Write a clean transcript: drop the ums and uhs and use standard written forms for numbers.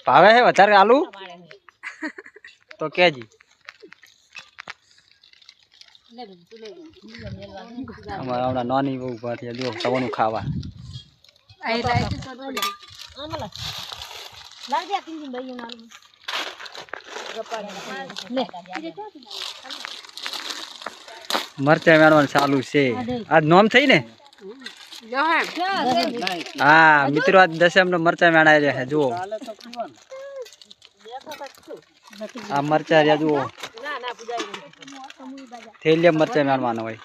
ભાવે હે વધારે આલુ તો કેજી અમારા હમણાં નાની બહુ ભાથી જો તવાનું ખાવા મરચાં મેળવાનું ચાલુ છે આજ નોમ થઈ ને હા મિત્રો આજ દસમ નો મરચાં મેળાય રહ્યા જુઓ આ મરચાં રહ્યા જુઓ થેલિયા મરચાં મેળવાનો હોય